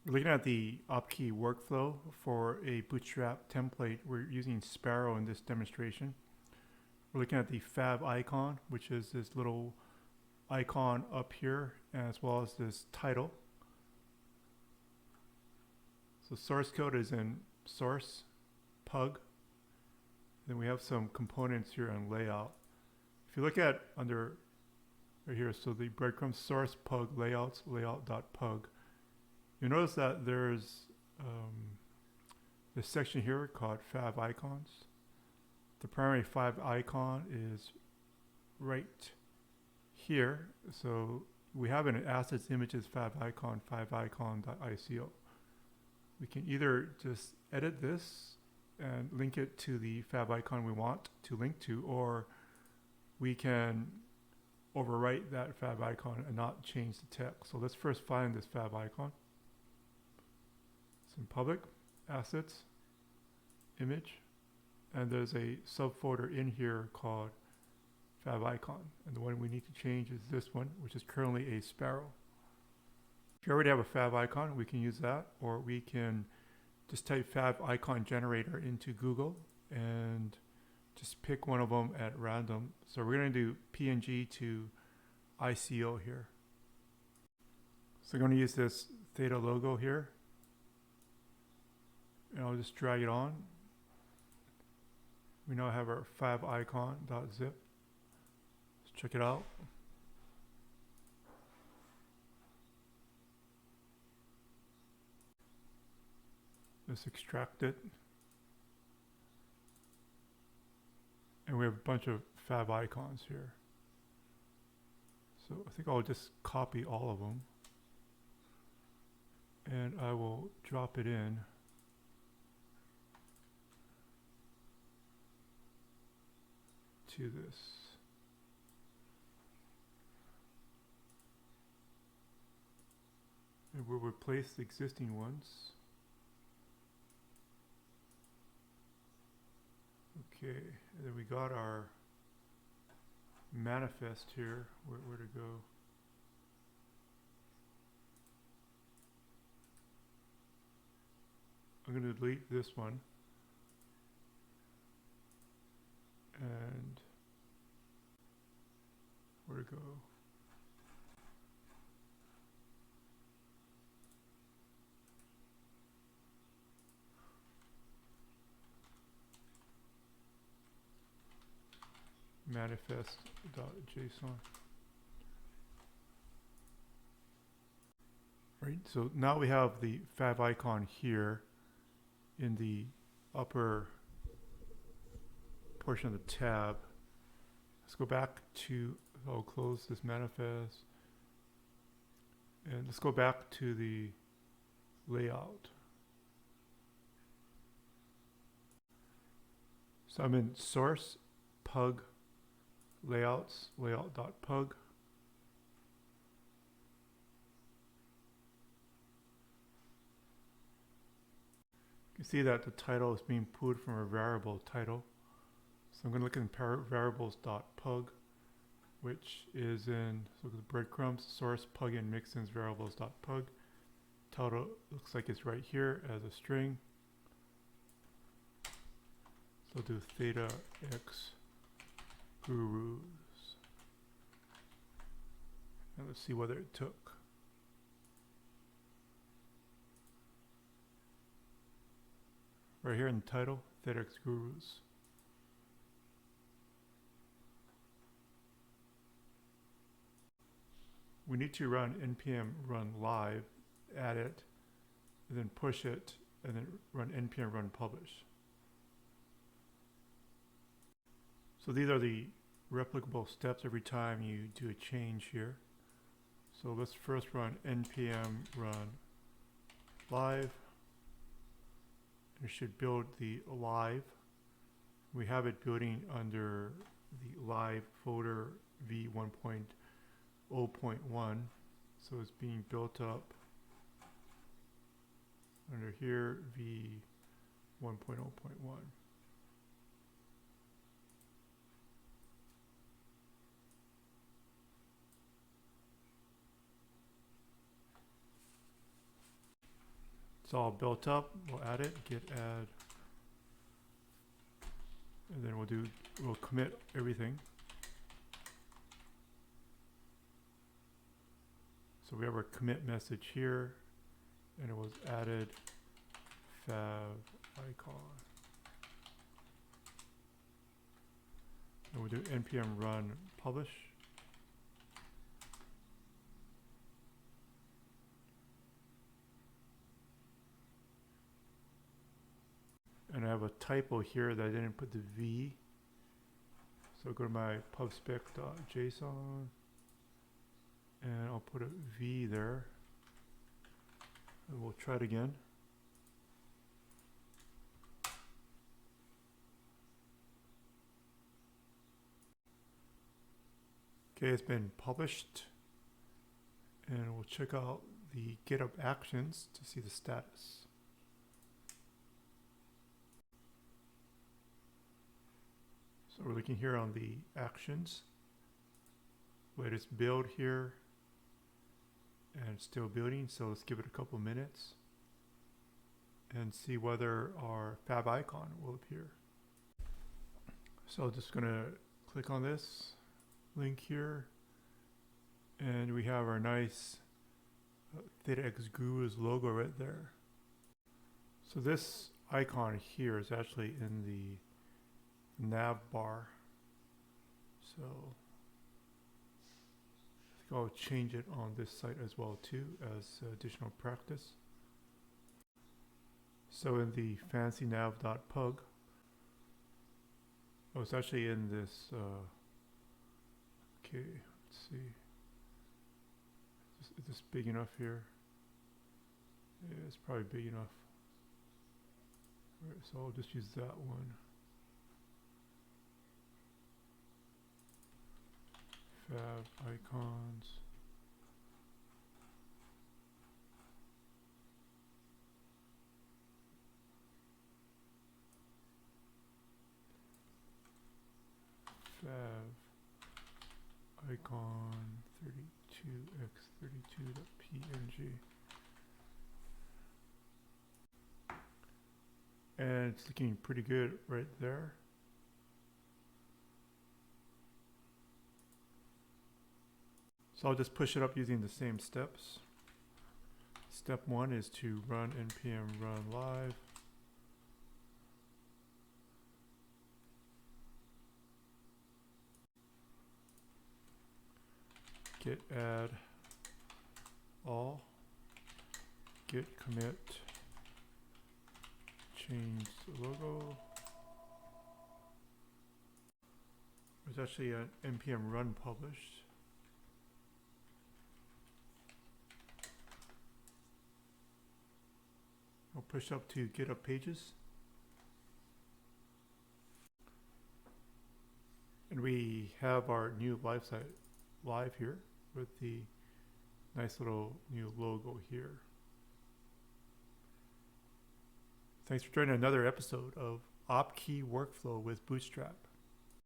We're looking at the Oppkey workflow for a Bootstrap template. We're using Sparrow in this demonstration. We're looking at the favicon, which is this little icon up here, as well as this title. So source code is in source, pug. Then we have some components here on layout. If you look at under right here, so the breadcrumb source pug layouts, layout.pug. You notice that there's this section here called favicons. The primary favicon is right here. So we have an assets images favicon, favicon.ico. We can either just edit this and link it to the favicon we want to link to, or we can overwrite that favicon and not change the text. So let's first find this favicon. It's in public, assets, image, and there's a subfolder in here called favicon. And the one we need to change is this one, which is currently a sparrow. If you already have a favicon, we can use that, or we can just type favicon generator into Google and just pick one of them at random. So we're going to do PNG to ICO here. So I'm going to use this theta logo here, and I'll just drag it on. We now have our favicon.zip. Let's check it out. Let's extract it. And we have a bunch of favicons here. So I think I'll just copy all of them. And I will drop it in to this. And we'll replace the existing ones. Okay, and then we got our manifest here. Where to go? I'm going to delete this one. And where to go? Manifest.json. Right, so now we have the favicon here in the upper portion of the tab. Let's go back to, I'll close this manifest, and let's go back to the layout. So I'm in source, pug, layouts, layout.pug. You can see that the title is being pulled from a variable title. So I'm going to look in variables.pug, which is in, so look at the breadcrumbs, source, pug, and mixins variables.pug. Title looks like it's right here as a string. So I'll do theta x gurus. And let's see whether it took. Right here in the title, theta x gurus. We need to run npm run live, add it, and then push it, and then run npm run publish. So these are the replicable steps every time you do a change here. So let's first run npm run live. It should build the live. We have it building under the live folder v1.0.1. So it's being built up under here v1.0.1. it's all built up, we'll add it, git add, and then we'll commit everything. So we have our commit message here, and it was added favicon. And we'll do npm run publish. And I have a typo here that I didn't put the V. So go to my pubspec.json and I'll put a V there. And we'll try it again. Okay, it's been published. And we'll check out the GitHub actions to see the status. So we're looking here on the actions, latest build here, and it's still building, so let's give it a couple minutes and see whether our favicon will appear. So just gonna click on this link here, and we have our nice ThetaX Guru's logo right there. So this icon here is actually in the nav bar, so I think I'll change it on this site as well too as additional practice. So in the fancy nav.pug, oh, it's actually in this okay, let's see, is this big enough here? Yeah, it's probably big enough. All right, so I'll just use that one. Favicons. Favicon 32x32.png. And it's looking pretty good right there. So I'll just push it up using the same steps. Step 1 is to run npm run live. Git add all. Git commit. Change the logo. There's actually an npm run published. I'll push up to GitHub pages. And we have our new live site live here with the nice little new logo here. Thanks for joining another episode of Oppkey Workflow with Bootstrap.